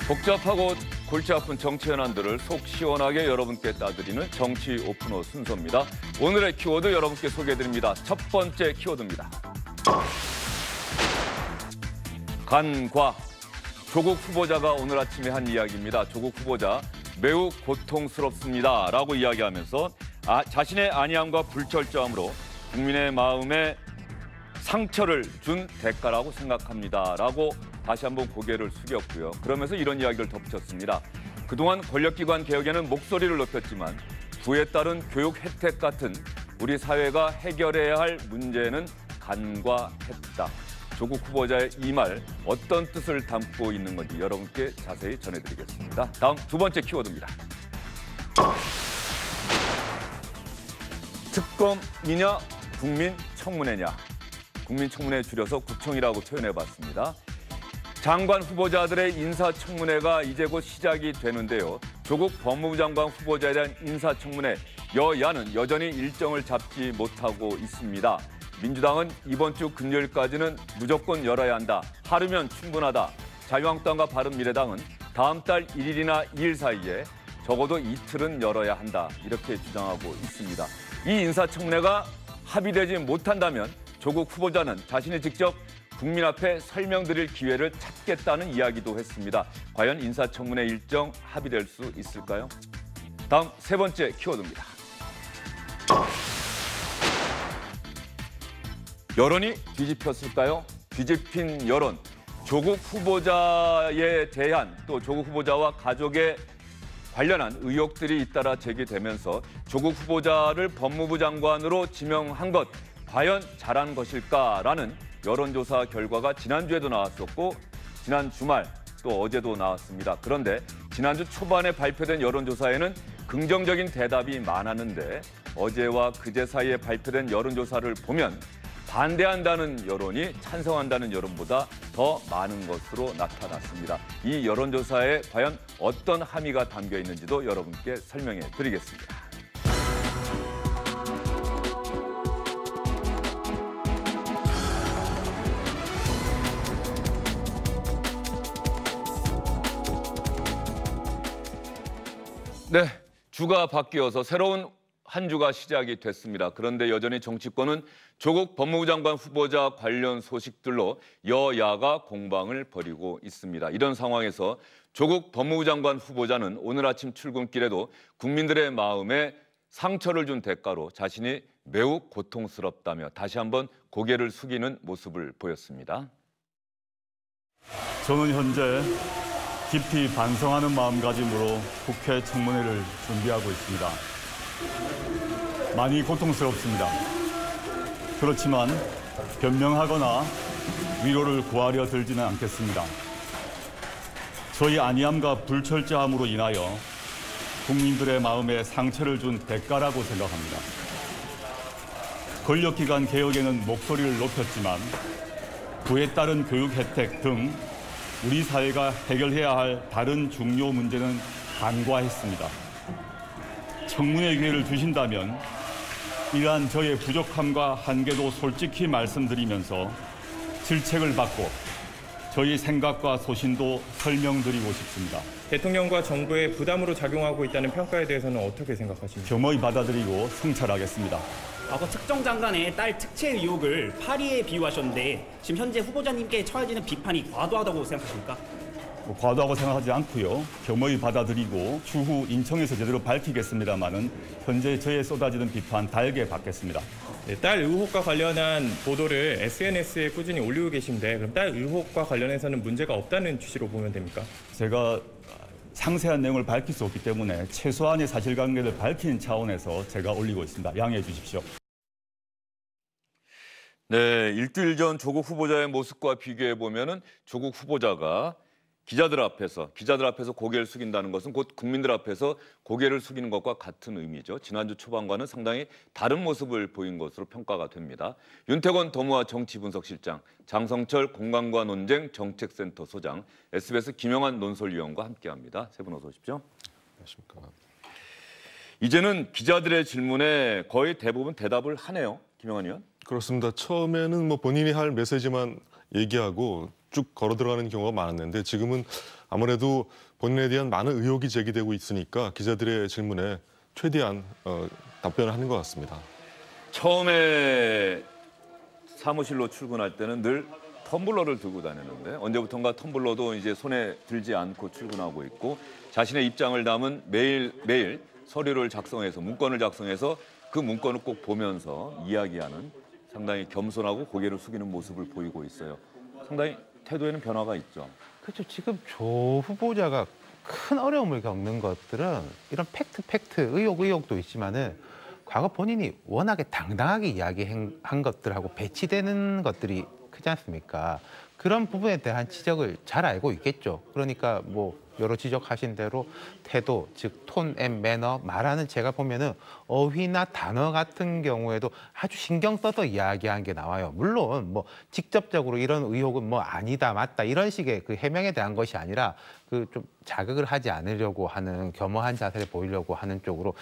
복잡하고 골치 아픈 정치 현안들을 속 시원하게 여러분께 따드리는 정치 오픈호 순서입니다. 오늘의 키워드 여러분께 소개해드립니다. 첫 번째 키워드입니다. 간과. 조국 후보자가 오늘 아침에 한 이야기입니다. 조국 후보자 매우 고통스럽습니다 라고 이야기하면서 자신의 안이함과 불철저함으로 국민의 마음에 상처를 준 대가라고 생각합니다 라고 다시 한번 고개를 숙였고요. 그러면서 이런 이야기를 덧붙였습니다. 그동안 권력기관 개혁에는 목소리를 높였지만 부에 따른 교육 혜택 같은 우리 사회가 해결해야 할 문제는 간과했다. 조국 후보자의 이 말 어떤 뜻을 담고 있는 건지 여러분께 자세히 전해드리겠습니다. 다음 두 번째 키워드입니다. 특검이냐 국민청문회냐. 국민청문회 줄여서 구청이라고 표현해봤습니다. 장관 후보자들의 인사청문회가 이제 곧 시작이 되는데요. 조국 법무부 장관 후보자에 대한 인사청문회, 여야는 여전히 일정을 잡지 못하고 있습니다. 민주당은 이번 주 금요일까지는 무조건 열어야 한다. 하루면 충분하다. 자유한국당과 바른미래당은 다음 달 1일이나 2일 사이에 적어도 이틀은 열어야 한다. 이렇게 주장하고 있습니다. 이 인사청문회가 합의되지 못한다면 조국 후보자는 자신이 직접 국민 앞에 설명드릴 기회를 찾겠다는 이야기도 했습니다. 과연 인사청문회 일정 합의될 수 있을까요? 다음 세 번째 키워드입니다. 여론이 뒤집혔을까요? 뒤집힌 여론. 조국 후보자에 대한 또 조국 후보자와 가족에 관련한 의혹들이 잇따라 제기되면서 조국 후보자를 법무부 장관으로 지명한 것 과연 잘한 것일까라는 여론조사 결과가 지난주에도 나왔었고 지난 주말 또 어제도 나왔습니다. 그런데 지난주 초반에 발표된 여론조사에는 긍정적인 대답이 많았는데 어제와 그제 사이에 발표된 여론조사를 보면 반대한다는 여론이 찬성한다는 여론보다 더 많은 것으로 나타났습니다. 이 여론조사에 과연 어떤 함의가 담겨 있는지도 여러분께 설명해 드리겠습니다. 네, 주가 바뀌어서 새로운 한 주가 시작이 됐습니다. 그런데 여전히 정치권은 조국 법무부 장관 후보자 관련 소식들로 여야가 공방을 벌이고 있습니다. 이런 상황에서 조국 법무부 장관 후보자는 오늘 아침 출근길에도 국민들의 마음에 상처를 준 대가로 자신이 매우 고통스럽다며 다시 한번 고개를 숙이는 모습을 보였습니다. 저는 현재 깊이 반성하는 마음가짐으로 국회 청문회를 준비하고 있습니다. 많이 고통스럽습니다. 그렇지만 변명하거나 위로를 구하려 들지는 않겠습니다. 저희 안이함과 불철저함으로 인하여 국민들의 마음에 상처를 준 대가라고 생각합니다. 권력기관 개혁에는 목소리를 높였지만 부에 따른 교육 혜택 등 우리 사회가 해결해야 할 다른 중요 문제는 간과했습니다. 청문회 기회를 주신다면 이러한 저의 부족함과 한계도 솔직히 말씀드리면서 질책을 받고 저희 생각과 소신도 설명드리고 싶습니다. 대통령과 정부의 부담으로 작용하고 있다는 평가에 대해서는 어떻게 생각하십니까? 겸허히 받아들이고 성찰하겠습니다. 과거 특정 장관의 딸 특채 의혹을 파리에 비유하셨는데 지금 현재 후보자님께 처해지는 비판이 과도하다고 생각하십니까? 과도하고 생각하지 않고요. 겸허히 받아들이고 추후 인청에서 제대로 밝히겠습니다마는 현재 저에 쏟아지는 비판 달게 받겠습니다. 네, 딸 의혹과 관련한 보도를 SNS에 꾸준히 올리고 계신데 그럼 딸 의혹과 관련해서는 문제가 없다는 취지로 보면 됩니까? 제가 상세한 내용을 밝힐 수 없기 때문에 최소한의 사실관계를 밝히는 차원에서 제가 올리고 있습니다. 양해해 주십시오. 네, 일주일 전 조국 후보자의 모습과 비교해 보면은 조국 후보자가 기자들 앞에서 고개를 숙인다는 것은 곧 국민들 앞에서 고개를 숙이는 것과 같은 의미죠. 지난주 초반과는 상당히 다른 모습을 보인 것으로 평가가 됩니다. 윤태권 더모아 정치분석실장, 장성철 공감과 논쟁 정책센터 소장, SBS 김영환 논설위원과 함께합니다. 세 분 어서 오십시오. 안녕하십니까. 이제는 기자들의 질문에 거의 대부분 대답을 하네요. 김영환 의원. 그렇습니다. 처음에는 본인이 할 메시지만 얘기하고 쭉 걸어 들어가는 경우가 많았는데 지금은 아무래도 본인에 대한 많은 의혹이 제기되고 있으니까 기자들의 질문에 최대한 답변을 하는 것 같습니다. 처음에 사무실로 출근할 때는 늘 텀블러를 들고 다녔는데 언제부턴가 텀블러도 이제 손에 들지 않고 출근하고 있고 자신의 입장을 담은 매일 서류를 작성해서 문건을 작성해서 그 문건을 꼭 보면서 이야기하는 상당히 겸손하고 고개를 숙이는 모습을 보이고 있어요. 상당히 태도에는 변화가 있죠. 그렇죠. 지금 조 후보자가 큰 어려움을 겪는 것들은 이런 팩트, 의혹도 있지만은 과거 본인이 워낙에 당당하게 이야기한 것들하고 배치되는 것들이 크지 않습니까? 그런 부분에 대한 지적을 잘 알고 있겠죠. 그러니까 뭐 여러 지적하신 대로 태도, 즉 톤 앤 매너, 말하는 제가 보면은 어휘나 단어 같은 경우에도 아주 신경 써서 이야기한 게 나와요. 물론 뭐 직접적으로 이런 의혹은 뭐 아니다, 맞다 이런 식의 그 해명에 대한 것이 아니라 그 좀 자극을 하지 않으려고 하는 겸허한 자세를 보이려고 하는 쪽으로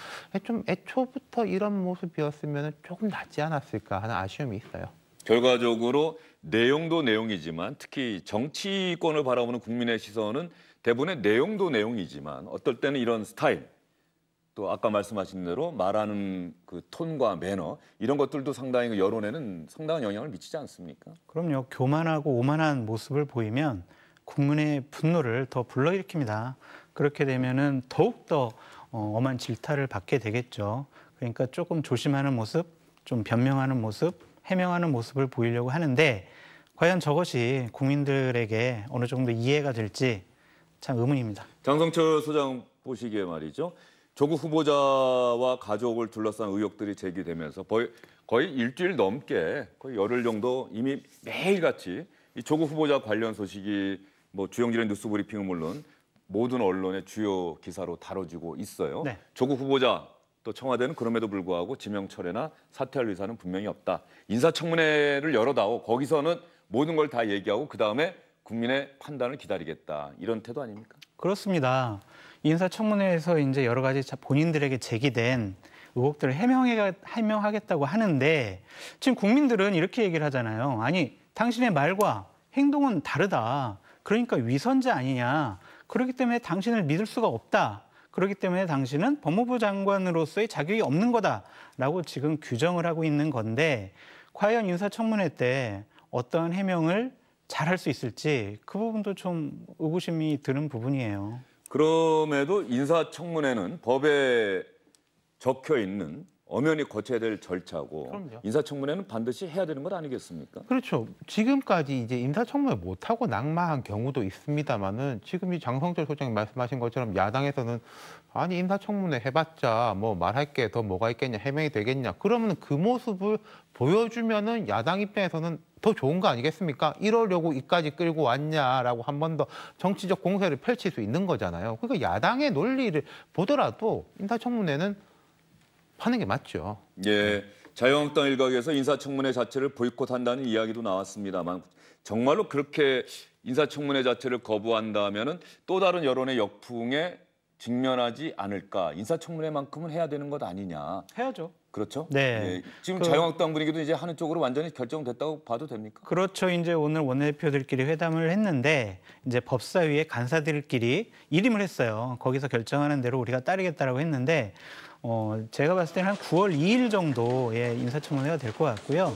좀 애초부터 이런 모습이었으면 조금 낫지 않았을까 하는 아쉬움이 있어요. 결과적으로 내용도 내용이지만 특히 정치권을 바라보는 국민의 시선은 대부분의 내용도 내용이지만 어떨 때는 이런 스타일 또 아까 말씀하신 대로 말하는 그 톤과 매너 이런 것들도 상당히 그 여론에는 상당한 영향을 미치지 않습니까? 그럼요. 교만하고 오만한 모습을 보이면 국민의 분노를 더 불러일으킵니다. 그렇게 되면은 더욱더 엄한 질타를 받게 되겠죠. 그러니까 조금 조심하는 모습, 좀 변명하는 모습, 해명하는 모습을 보이려고 하는데 과연 저것이 국민들에게 어느 정도 이해가 될지 참 의문입니다. 장성철 소장 보시기에 말이죠. 조국 후보자와 가족을 둘러싼 의혹들이 제기되면서 거의 일주일 넘게 거의 열흘 정도 이미 매일같이 이 조국 후보자 관련 소식이 뭐 주영진의 뉴스브리핑은 물론 모든 언론의 주요 기사로 다뤄지고 있어요. 네. 조국 후보자 또 청와대는 그럼에도 불구하고 지명 철회나 사퇴할 의사는 분명히 없다. 인사청문회를 열어다오. 거기서는 모든 걸 다 얘기하고 그다음에 국민의 판단을 기다리겠다. 이런 태도 아닙니까? 그렇습니다. 인사청문회에서 이제 여러 가지 본인들에게 제기된 의혹들을 해명하겠다고 하는데 지금 국민들은 이렇게 얘기를 하잖아요. 아니, 당신의 말과 행동은 다르다. 그러니까 위선자 아니냐. 그렇기 때문에 당신을 믿을 수가 없다. 그렇기 때문에 당신은 법무부 장관으로서의 자격이 없는 거다라고 지금 규정을 하고 있는 건데 과연 인사청문회 때 어떤 해명을 잘 할 수 있을지 그 부분도 좀 의구심이 드는 부분이에요. 그럼에도 인사청문회는 법에 적혀 있는 엄연히 거쳐야 될 절차고 그럼요. 인사청문회는 반드시 해야 되는 것 아니겠습니까? 그렇죠. 지금까지 이제 인사청문회 못하고 낙마한 경우도 있습니다만은 지금 이 장성철 소장님 말씀하신 것처럼 야당에서는 아니 인사청문회 해봤자 뭐 말할 게 더 뭐가 있겠냐 해명이 되겠냐 그러면 그 모습을 보여주면은 야당 입장에서는 더 좋은 거 아니겠습니까? 이러려고 이까지 끌고 왔냐라고 한 번 더 정치적 공세를 펼칠 수 있는 거잖아요. 그러니까 야당의 논리를 보더라도 인사청문회는 하는 게 맞죠. 예, 자유한국당 일각에서 인사청문회 자체를 보이콧한다는 이야기도 나왔습니다만 정말로 그렇게 인사청문회 자체를 거부한다면은 또 다른 여론의 역풍에 직면하지 않을까? 인사청문회만큼은 해야 되는 것 아니냐? 해야죠. 그렇죠? 네. 예, 지금 자유한국당 분위기도 이제 하는 쪽으로 완전히 결정됐다고 봐도 됩니까? 그렇죠. 이제 오늘 원내대표들끼리 회담을 했는데 이제 법사위의 간사들끼리 일임을 했어요. 거기서 결정하는 대로 우리가 따르겠다라고 했는데 제가 봤을 때는 한 9월 2일 정도의 인사청문회가 될 것 같고요.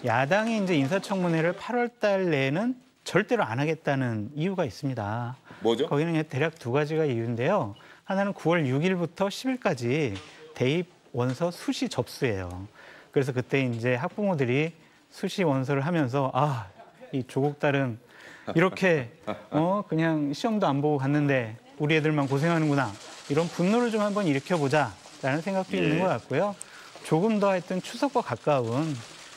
야당이 이제 인사청문회를 8월 달 내에는 절대로 안 하겠다는 이유가 있습니다. 뭐죠? 거기는 대략 두 가지가 이유인데요. 하나는 9월 6일부터 10일까지 대입 원서 수시 접수예요. 그래서 그때 이제 학부모들이 수시 원서를 하면서 이 조국 딸은 이렇게 그냥 시험도 안 보고 갔는데 우리 애들만 고생하는구나. 이런 분노를 좀 한번 일으켜보자라는 생각도 있는 것 같고요. 조금 더 하여튼 추석과 가까운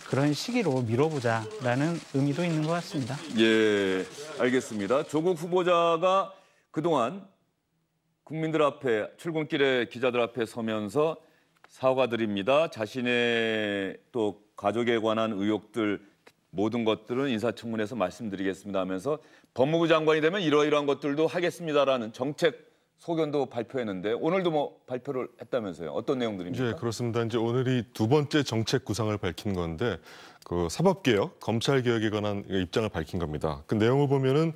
그런 시기로 미뤄보자라는 의미도 있는 것 같습니다. 예, 알겠습니다. 조국 후보자가 그동안 국민들 앞에 출근길에 기자들 앞에 서면서 사과드립니다. 자신의 또 가족에 관한 의혹들 모든 것들은 인사청문회에서 말씀드리겠습니다 하면서 법무부 장관이 되면 이러이러한 것들도 하겠습니다라는 정책 소견도 발표했는데 오늘도 뭐 발표를 했다면서요. 어떤 내용들입니까? 네, 그렇습니다. 이제 오늘이 두 번째 정책 구상을 밝힌 건데 그 사법개혁, 검찰개혁에 관한 입장을 밝힌 겁니다. 그 내용을 보면은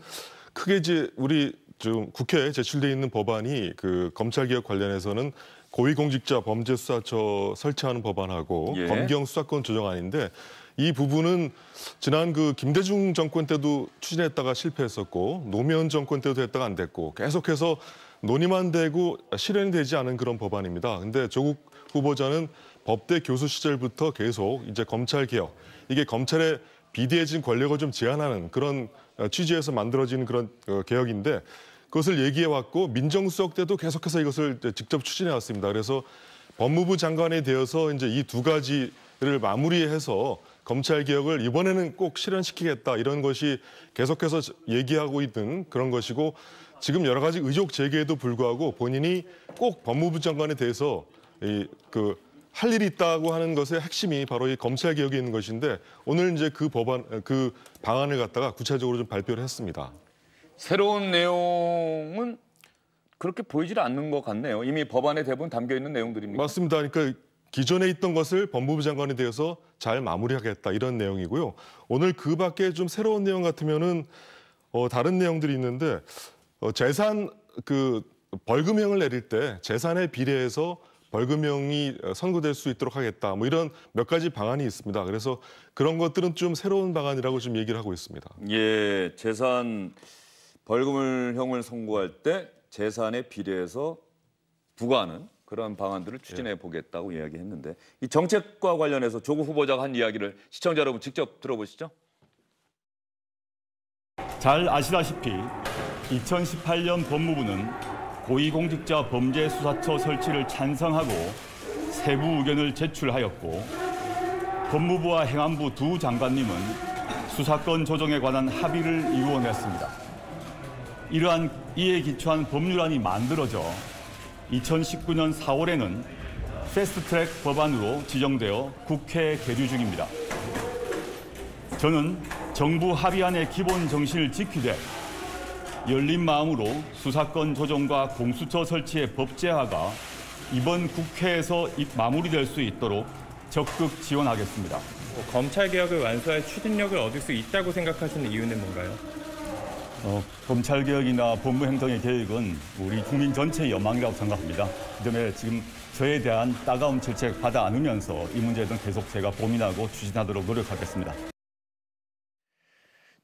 크게 이제 우리 지금 국회에 제출돼 있는 법안이 그 검찰개혁 관련해서는 고위공직자 범죄수사처 설치하는 법안하고 예. 검경 수사권 조정안인데 이 부분은 지난 그 김대중 정권 때도 추진했다가 실패했었고 노무현 정권 때도 했다가 안 됐고 계속해서 논의만 되고 실현이 되지 않은 그런 법안입니다. 근데 조국 후보자는 법대 교수 시절부터 계속 이제 검찰개혁, 이게 검찰의 비대해진 권력을 좀 제한하는 그런 취지에서 만들어진 그런 개혁인데 그것을 얘기해왔고 민정수석 때도 계속해서 이것을 직접 추진해왔습니다. 그래서 법무부 장관이 되어서 이제 이 두 가지를 마무리해서 검찰개혁을 이번에는 꼭 실현시키겠다 이런 것이 계속해서 얘기하고 있는 그런 것이고 지금 여러 가지 의혹 제기에도 불구하고 본인이 꼭 법무부 장관에 대해서 할 일이 있다고 하는 것의 핵심이 바로 이 검찰 개혁에 있는 것인데 오늘 이제 그 방안을 갖다가 구체적으로 좀 발표를 했습니다. 새로운 내용은 그렇게 보이질 않는 것 같네요. 이미 법안에 대부분 담겨 있는 내용들입니다. 맞습니다. 그러니까 기존에 있던 것을 법무부 장관에 대해서 잘 마무리하겠다 이런 내용이고요. 오늘 그 밖에 좀 새로운 내용 같으면은 다른 내용들이 있는데 재산 벌금형을 내릴 때 재산에 비례해서 벌금형이 선고될 수 있도록 하겠다. 뭐 이런 몇 가지 방안이 있습니다. 그래서 그런 것들은 좀 새로운 방안이라고 좀 얘기를 하고 있습니다. 예, 재산 벌금형을 선고할 때 재산에 비례해서 부과하는 그런 방안들을 추진해 보겠다고 이야기했는데 이 정책과 관련해서 조국 후보자가 한 이야기를 시청자 여러분 직접 들어보시죠. 잘 아시다시피 2018년 법무부는 고위공직자 범죄수사처 설치를 찬성하고 세부 의견을 제출하였고 법무부와 행안부 두 장관님은 수사권 조정에 관한 합의를 이루어냈습니다. 이러한 이에 기초한 법률안이 만들어져 2019년 4월에는 패스트트랙 법안으로 지정되어 국회에 계류 중입니다. 저는 정부 합의안의 기본 정신을 지키되 열린 마음으로 수사권 조정과 공수처 설치의 법제화가 이번 국회에서 마무리될 수 있도록 적극 지원하겠습니다. 검찰개혁을 완수할 추진력을 얻을 수 있다고 생각하시는 이유는 뭔가요? 검찰개혁이나 법무행정의 개혁은 우리 국민 전체의 연망이라고 생각합니다. 그 점에 지금 저에 대한 따가운 질책 받아 안으면서 이 문제에 대해서 계속 제가 고민하고 추진하도록 노력하겠습니다.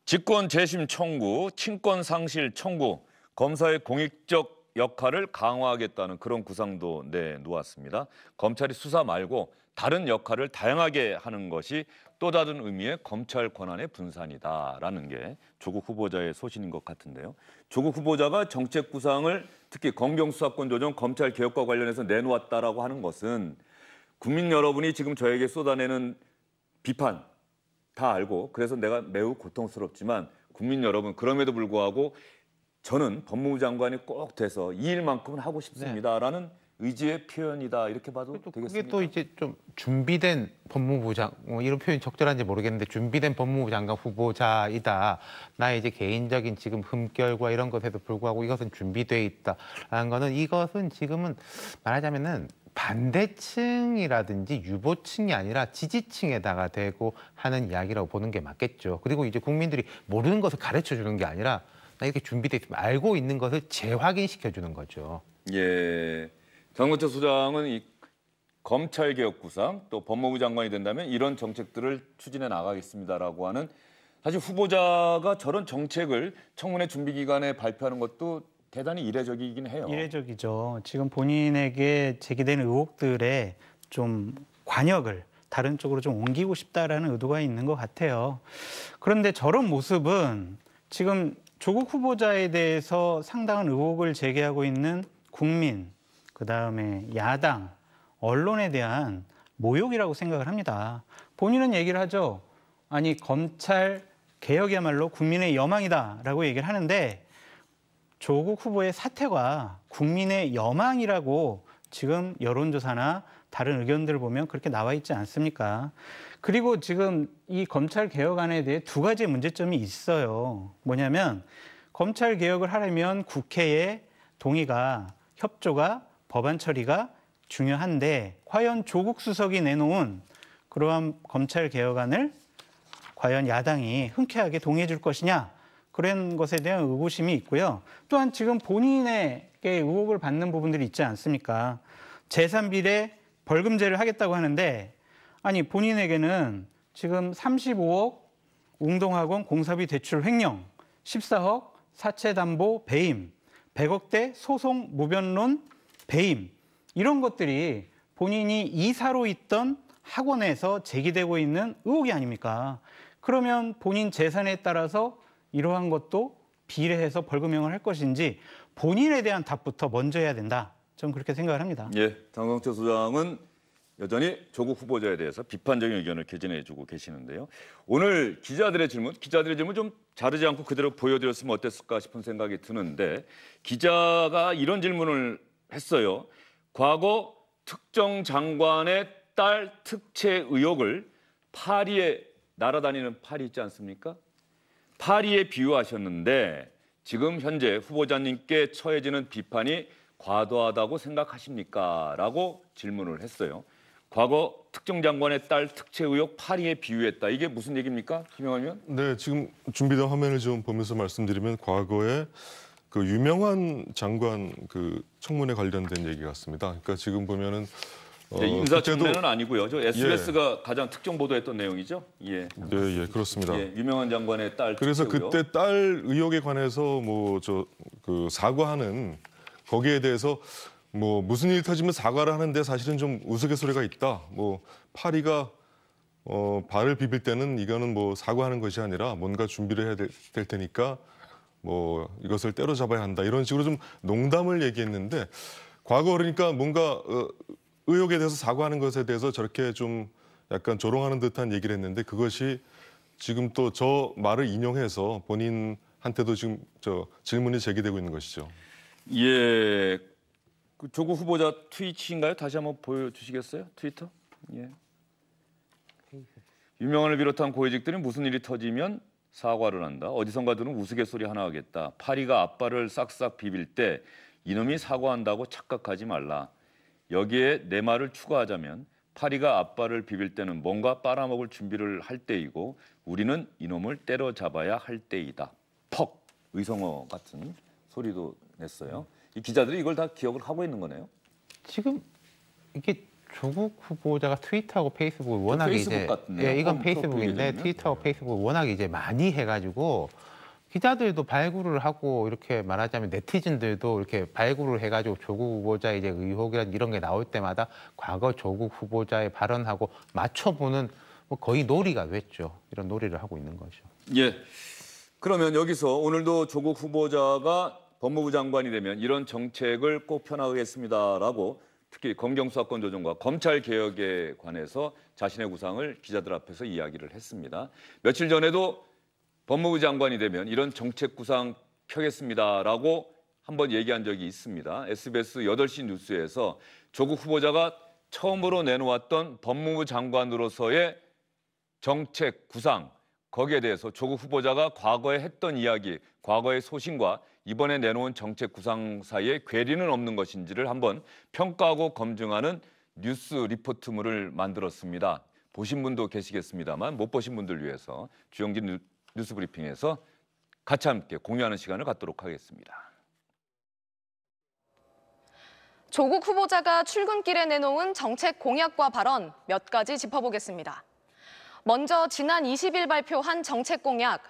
직권 재심 청구, 친권 상실 청구, 검사의 공익적 역할을 강화하겠다는 그런 구상도 내놓았습니다. 검찰이 수사 말고 다른 역할을 다양하게 하는 것이 또 다른 의미의 검찰 권한의 분산이다라는 게 조국 후보자의 소신인 것 같은데요. 조국 후보자가 정책 구상을 특히 검경 수사권 조정, 검찰 개혁과 관련해서 내놓았다라고 하는 것은 국민 여러분이 지금 저에게 쏟아내는 비판 다 알고 그래서 내가 매우 고통스럽지만 국민 여러분 그럼에도 불구하고 저는 법무부 장관이 꼭 돼서 이 일만큼은 하고 싶습니다라는 의지의 표현이다 이렇게 봐도 되겠습니까? 그게 또 이제 좀 준비된 법무부 이런 표현이 적절한지 모르겠는데 준비된 법무부 장관 후보자이다. 나의 이제 개인적인 지금 흠결과 이런 것에도 불구하고 이것은 준비돼 있다라는 거는 이것은 지금은 말하자면은 반대층이라든지 유보층이 아니라 지지층에다가 대고 하는 이야기라고 보는 게 맞겠죠. 그리고 이제 국민들이 모르는 것을 가르쳐 주는 게 아니라 나 이렇게 준비돼 있으면 알고 있는 것을 재확인시켜 주는 거죠. 예, 정근태 소장은 이 검찰개혁 구상 또 법무부 장관이 된다면 이런 정책들을 추진해 나가겠습니다라고 하는 사실 후보자가 저런 정책을 청문회 준비 기간에 발표하는 것도 대단히 이례적이긴 해요. 이례적이죠. 지금 본인에게 제기된 의혹들에 좀 관역을 다른 쪽으로 좀 옮기고 싶다라는 의도가 있는 것 같아요. 그런데 저런 모습은 지금 조국 후보자에 대해서 상당한 의혹을 제기하고 있는 국민, 그다음에 야당, 언론에 대한 모욕이라고 생각을 합니다. 본인은 얘기를 하죠. 아니 검찰 개혁이야말로 국민의 여망이다라고 얘기를 하는데 조국 후보의 사퇴가 국민의 여망이라고 지금 여론조사나 다른 의견들을 보면 그렇게 나와 있지 않습니까? 그리고 지금 이 검찰 개혁안에 대해 두 가지 문제점이 있어요. 뭐냐면 검찰 개혁을 하려면 국회의 동의가, 협조가, 법안 처리가 중요한데 과연 조국 수석이 내놓은 그러한 검찰 개혁안을 과연 야당이 흔쾌하게 동의해 줄 것이냐? 그런 것에 대한 의구심이 있고요. 또한 지금 본인에게 의혹을 받는 부분들이 있지 않습니까? 재산 비례 벌금제를 하겠다고 하는데 아니 본인에게는 지금 35억 웅동학원 공사비 대출 횡령, 14억 사채담보 배임, 100억대 소송 무변론 배임 이런 것들이 본인이 이사로 있던 학원에서 제기되고 있는 의혹이 아닙니까? 그러면 본인 재산에 따라서 이러한 것도 비례해서 벌금형을 할 것인지 본인에 대한 답부터 먼저 해야 된다. 저는 그렇게 생각을 합니다. 예, 장성철 소장은 여전히 조국 후보자에 대해서 비판적인 의견을 개진해주고 계시는데요. 오늘 기자들의 질문 좀 자르지 않고 그대로 보여드렸으면 어땠을까 싶은 생각이 드는데 기자가 이런 질문을 했어요. 과거 특정 장관의 딸 특채 의혹을 파리에 날아다니는 파리 있지 않습니까? 파리에 비유하셨는데 지금 현재 후보자님께 처해지는 비판이 과도하다고 생각하십니까? 라고 질문을 했어요. 과거 특정 장관의 딸 특채 의혹 파리에 비유했다. 이게 무슨 얘기입니까? 김영환 의원? 네, 지금 준비된 화면을 좀 보면서 말씀드리면 과거에 그 유명한 장관 그 청문회 관련된 얘기 같습니다. 그러니까 지금 보면은 인사청문회는 아니고요. 저 SBS가 가장 특정 보도했던 내용이죠. 예. 네, 예, 그렇습니다. 예, 유명한 장관의 딸. 그래서 그때 딸 의혹에 관해서 그 사과하는 거기에 대해서 뭐 무슨 일이 터지면 사과를 하는데 사실은 좀 우스갯소리가 있다. 뭐 파리가 발을 비빌 때는 이거는 뭐 사과하는 것이 아니라 뭔가 준비를 해야 될 테니까 뭐 이것을 때려잡아야 한다. 이런 식으로 좀 농담을 얘기했는데 과거 그러니까 뭔가 의혹에 대해서 사과하는 것에 대해서 저렇게 좀 약간 조롱하는 듯한 얘기를 했는데 그것이 지금 또 저 말을 인용해서 본인한테도 지금 질문이 제기되고 있는 것이죠. 예, 그 조국 후보자 트위치인가요? 다시 한번 보여주시겠어요? 트위터? 예. 유명한을 비롯한 고위직들이 무슨 일이 터지면 사과를 한다. 어디선가 들은 우스갯소리 하나 하겠다. 파리가 앞발을 싹싹 비빌 때 이놈이 사과한다고 착각하지 말라. 여기에 내 말을 추가하자면 파리가 앞발을 비빌 때는 뭔가 빨아먹을 준비를 할 때이고 우리는 이놈을 때려잡아야 할 때이다. 퍽! 의성어 같은 소리도 냈어요. 이 기자들이 이걸 다 기억을 하고 있는 거네요. 지금 이게 조국 후보자가 트위터하고 페이스북을 워낙에 페이스북 같은데요? 예, 이건 페이스북인데 트위터하고 페이스북을 워낙에 이제 많이 해가지고 기자들도 발굴을 하고 이렇게 말하자면 네티즌들도 이렇게 발굴을 해가지고 조국 후보자의 이제 의혹이란 이런 게 나올 때마다 과거 조국 후보자의 발언하고 맞춰보는 뭐 거의 놀이가 됐죠. 이런 놀이를 하고 있는 거죠. 예. 그러면 여기서 오늘도 조국 후보자가 법무부 장관이 되면 이런 정책을 꼭 펴나가겠습니다라고 특히 검경수사권 조정과 검찰 개혁에 관해서 자신의 구상을 기자들 앞에서 이야기를 했습니다. 며칠 전에도 법무부 장관이 되면 이런 정책 구상 펴겠습니다라고 한번 얘기한 적이 있습니다. SBS 8시 뉴스에서 조국 후보자가 처음으로 내놓았던 법무부 장관으로서의 정책 구상, 거기에 대해서 조국 후보자가 과거에 했던 이야기, 과거의 소신과 이번에 내놓은 정책 구상 사이에 괴리는 없는 것인지를 한번 평가하고 검증하는 뉴스 리포트물을 만들었습니다. 보신 분도 계시겠습니다만 못 보신 분들 위해서 주영진 뉴스 브리핑에서 같이 함께 공유하는 시간을 갖도록 하겠습니다. 조국 후보자가 출근길에 내놓은 정책 공약과 발언 몇 가지 짚어보겠습니다. 먼저 지난 20일 발표한 정책 공약,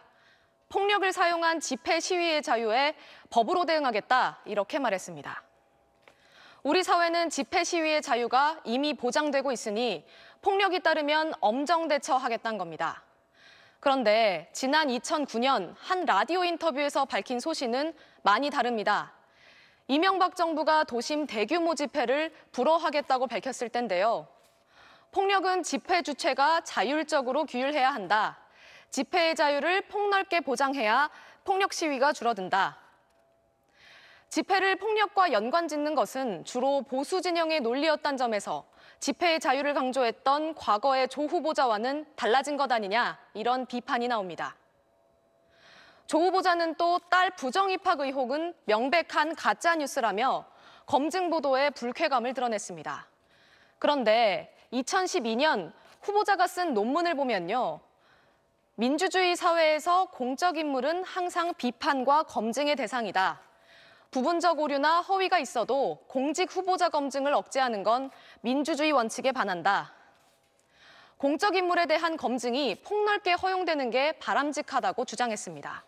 폭력을 사용한 집회 시위의 자유에 법으로 대응하겠다 이렇게 말했습니다. 우리 사회는 집회 시위의 자유가 이미 보장되고 있으니 폭력이 따르면 엄정 대처하겠다는 겁니다. 그런데 지난 2009년 한 라디오 인터뷰에서 밝힌 소신은 많이 다릅니다. 이명박 정부가 도심 대규모 집회를 불허하겠다고 밝혔을 텐데요. 폭력은 집회 주체가 자율적으로 규율해야 한다. 집회의 자유를 폭넓게 보장해야 폭력 시위가 줄어든다. 집회를 폭력과 연관짓는 것은 주로 보수 진영의 논리였던 점에서 집회의 자유를 강조했던 과거의 조 후보자와는 달라진 것 아니냐 이런 비판이 나옵니다. 조 후보자는 또 딸 부정 입학 의혹은 명백한 가짜 뉴스라며 검증 보도에 불쾌감을 드러냈습니다. 그런데 2012년 후보자가 쓴 논문을 보면요. 민주주의 사회에서 공적 인물은 항상 비판과 검증의 대상이다. 부분적 오류나 허위가 있어도 공직 후보자 검증을 억제하는 건 민주주의 원칙에 반한다. 공적 인물에 대한 검증이 폭넓게 허용되는 게 바람직하다고 주장했습니다.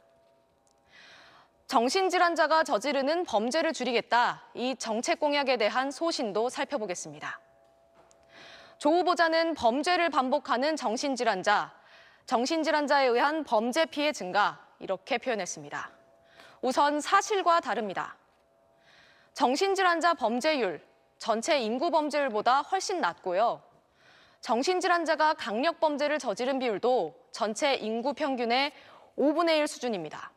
정신질환자가 저지르는 범죄를 줄이겠다. 이 정책 공약에 대한 소신도 살펴보겠습니다. 조 후보자는 범죄를 반복하는 정신질환자에 의한 범죄 피해 증가 이렇게 표현했습니다. 우선 사실과 다릅니다. 정신질환자 범죄율, 전체 인구 범죄율보다 훨씬 낮고요. 정신질환자가 강력범죄를 저지른 비율도 전체 인구 평균의 5분의 1 수준입니다.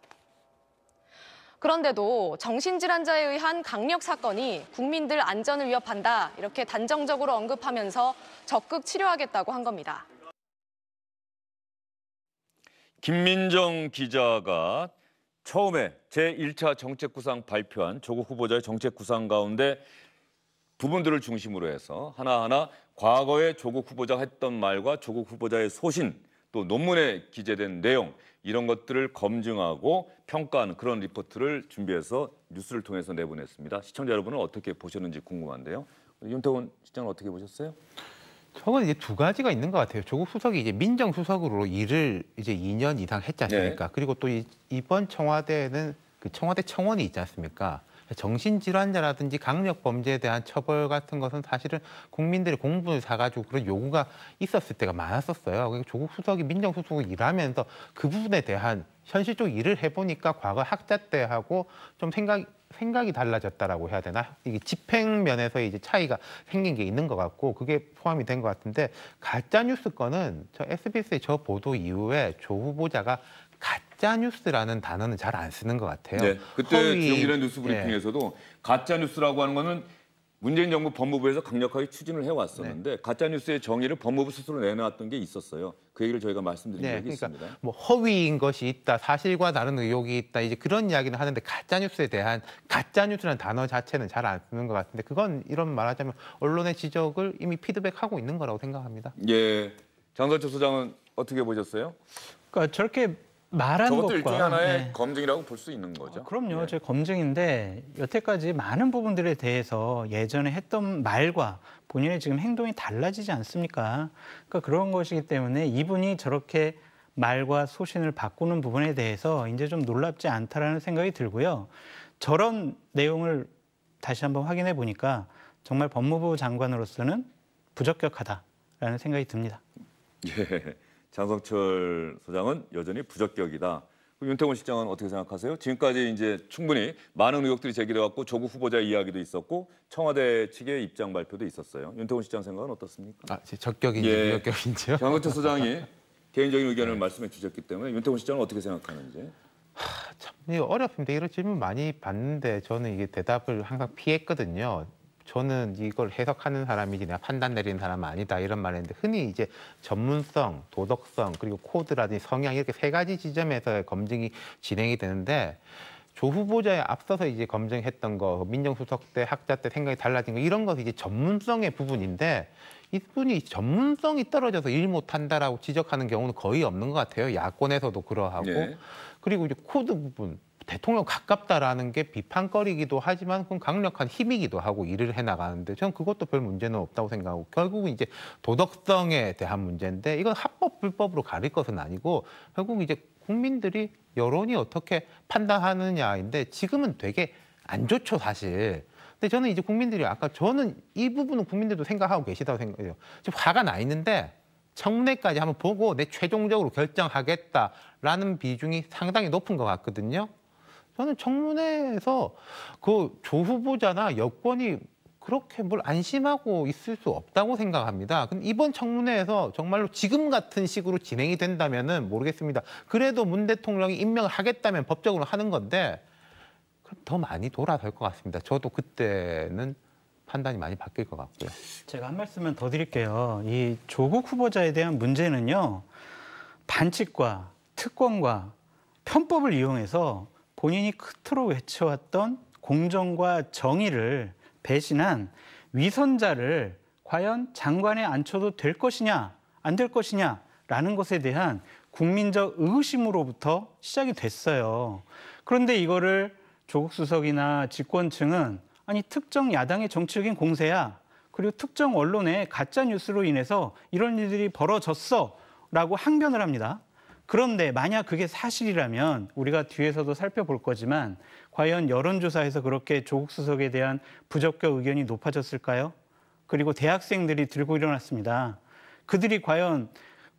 그런데도 정신질환자에 의한 강력 사건이 국민들 안전을 위협한다 이렇게 단정적으로 언급하면서 적극 치료하겠다고 한 겁니다. 김민정 기자가 처음에 제1차 정책구상 발표한 조국 후보자의 정책구상 가운데 부분들을 중심으로 해서 하나하나 과거에 조국 후보자가 했던 말과 조국 후보자의 소신, 또 논문에 기재된 내용 이런 것들을 검증하고 평가하는 그런 리포트를 준비해서 뉴스를 통해서 내보냈습니다. 시청자 여러분은 어떻게 보셨는지 궁금한데요. 윤태곤 시장은 어떻게 보셨어요? 저건 이제 두 가지가 있는 것 같아요. 조국 수석이 이제 민정수석으로 일을 이제 2년 이상 했지 않습니까? 네. 그리고 또 이번 청와대는 그 청와대 청원이 있지 않습니까? 정신질환자라든지 강력범죄에 대한 처벌 같은 것은 사실은 국민들이 공분을 사가지고 그런 요구가 있었을 때가 많았었어요. 그러니까 조국 수석이 민정수석으로 일하면서 그 부분에 대한 현실적 일을 해보니까 과거 학자 때하고 좀 생각이 달라졌다라고 해야 되나? 이게 집행 면에서 이제 차이가 생긴 게 있는 것 같고 그게 포함이 된 것 같은데 가짜 뉴스 건은 저 SBS의 저 보도 이후에 조 후보자가 가짜 뉴스라는 단어는 잘 안 쓰는 것 같아요. 네, 그때 지역이라는 뉴스 브리핑에서도 가짜 뉴스라고 하는 거는 문재인 정부 법무부에서 강력하게 추진을 해왔었는데 가짜 뉴스의 정의를 법무부 스스로 내놨던 게 있었어요. 그 얘기를 저희가 말씀드린 적이 그러니까 있습니다. 뭐 허위인 것이 있다, 사실과 다른 의혹이 있다, 이제 그런 이야기는 하는데 가짜 뉴스에 대한 가짜 뉴스라는 단어 자체는 잘 안 쓰는 것 같은데 그건 이런 말하자면 언론의 지적을 이미 피드백하고 있는 거라고 생각합니다. 예, 장선철 소장은 어떻게 보셨어요? 그러니까 저렇게 말한 저것도 것과 일종의 하나의 네. 검증이라고 볼 수 있는 거죠. 그럼요. 예. 제 검증인데 여태까지 많은 부분들에 대해서 예전에 했던 말과 본인의 지금 행동이 달라지지 않습니까? 그러니까 그런 것이기 때문에 이분이 저렇게 말과 소신을 바꾸는 부분에 대해서 이제 좀 놀랍지 않다라는 생각이 들고요. 저런 내용을 다시 한번 확인해 보니까 정말 법무부 장관으로서는 부적격하다라는 생각이 듭니다. 예. 장성철 소장은 여전히 부적격이다. 윤태곤 실장은 어떻게 생각하세요? 지금까지 이제 충분히 많은 의혹들이 제기돼왔고 조국 후보자의 이야기도 있었고 청와대 측의 입장 발표도 있었어요. 윤태곤 실장 생각은 어떻습니까? 적격인지 부적격인지요? 장성철 소장이 개인적인 의견을 말씀해 주셨기 때문에 윤태곤 실장은 어떻게 생각하는지. 참 어렵습니다. 이런 질문 많이 받는데 저는 이게 대답을 항상 피했거든요. 저는 이걸 해석하는 사람이지 내가 판단 내리는 사람은 아니다 이런 말을 했는데 흔히 이제 전문성, 도덕성 그리고 코드라든지 성향 이렇게 세 가지 지점에서 검증이 진행이 되는데 조 후보자에 앞서서 이제 검증했던 거 민정수석 때 학자 때 생각이 달라진 거 이런 것이 이제 전문성의 부분인데 이분이 전문성이 떨어져서 일 못한다라고 지적하는 경우는 거의 없는 것 같아요. 야권에서도 그러하고 네. 그리고 이제 코드 부분. 대통령 가깝다라는 게 비판거리기도 하지만 그건 강력한 힘이기도 하고 일을 해나가는데 저는 그것도 별 문제는 없다고 생각하고 결국은 이제 도덕성에 대한 문제인데 이건 합법 불법으로 가릴 것은 아니고 결국 이제 국민들이 여론이 어떻게 판단하느냐인데 지금은 되게 안 좋죠 사실. 근데 저는 이제 국민들이 아까 저는 이 부분은 국민들도 생각하고 계시다고 생각해요. 지금 화가 나 있는데 청문회까지 한번 보고 내 최종적으로 결정하겠다라는 비중이 상당히 높은 것 같거든요. 저는 청문회에서 그 조 후보자나 여권이 그렇게 뭘 안심하고 있을 수 없다고 생각합니다. 근데 이번 청문회에서 정말로 지금 같은 식으로 진행이 된다면은 모르겠습니다. 그래도 문 대통령이 임명을 하겠다면 법적으로 하는 건데 그럼 더 많이 돌아설 것 같습니다. 저도 그때는 판단이 많이 바뀔 것 같고요. 제가 한 말씀만 더 드릴게요. 이 조국 후보자에 대한 문제는요. 반칙과 특권과 편법을 이용해서 본인이 그토록 외쳐왔던 공정과 정의를 배신한 위선자를 과연 장관에 앉혀도 될 것이냐 안 될 것이냐라는 것에 대한 국민적 의구심으로부터 시작이 됐어요. 그런데 이거를 조국 수석이나 집권층은 아니 특정 야당의 정치적인 공세야. 그리고 특정 언론의 가짜 뉴스로 인해서 이런 일들이 벌어졌어라고 항변을 합니다. 그런데 만약 그게 사실이라면 우리가 뒤에서도 살펴볼 거지만 과연 여론조사에서 그렇게 조국 수석에 대한 부적격 의견이 높아졌을까요? 그리고 대학생들이 들고 일어났습니다. 그들이 과연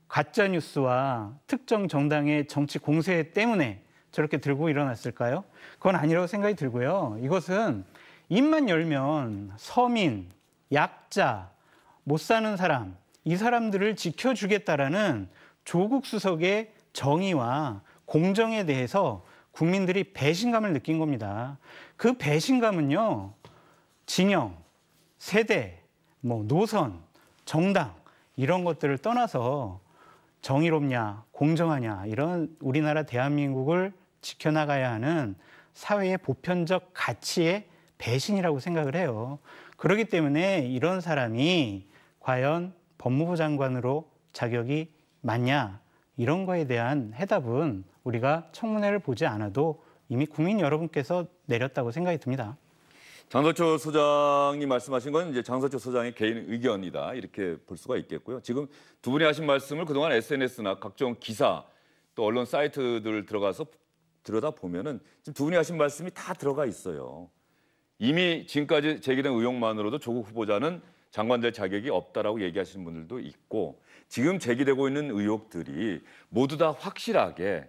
가짜 뉴스와 특정 정당의 정치 공세 때문에 저렇게 들고 일어났을까요? 그건 아니라고 생각이 들고요. 이것은 입만 열면 서민, 약자, 못 사는 사람, 이 사람들을 지켜주겠다라는 조국 수석의 정의와 공정에 대해서 국민들이 배신감을 느낀 겁니다. 그 배신감은요, 진영, 세대, 노선, 정당 이런 것들을 떠나서 정의롭냐, 공정하냐 이런 우리나라 대한민국을 지켜나가야 하는 사회의 보편적 가치의 배신이라고 생각을 해요. 그렇기 때문에 이런 사람이 과연 법무부 장관으로 자격이 맞냐 이런 거에 대한 해답은 우리가 청문회를 보지 않아도 이미 국민 여러분께서 내렸다고 생각이 듭니다. 장서철 소장이 말씀하신 건 이제 장서철 소장의 개인 의견이다 이렇게 볼 수가 있겠고요. 지금 두 분이 하신 말씀을 그동안 SNS나 각종 기사 또 언론 사이트들 들어가서 들여다 보면은 지금 두 분이 하신 말씀이 다 들어가 있어요. 이미 지금까지 제기된 의혹만으로도 조국 후보자는 장관될 자격이 없다라고 얘기하시는 분들도 있고 지금 제기되고 있는 의혹들이 모두 다 확실하게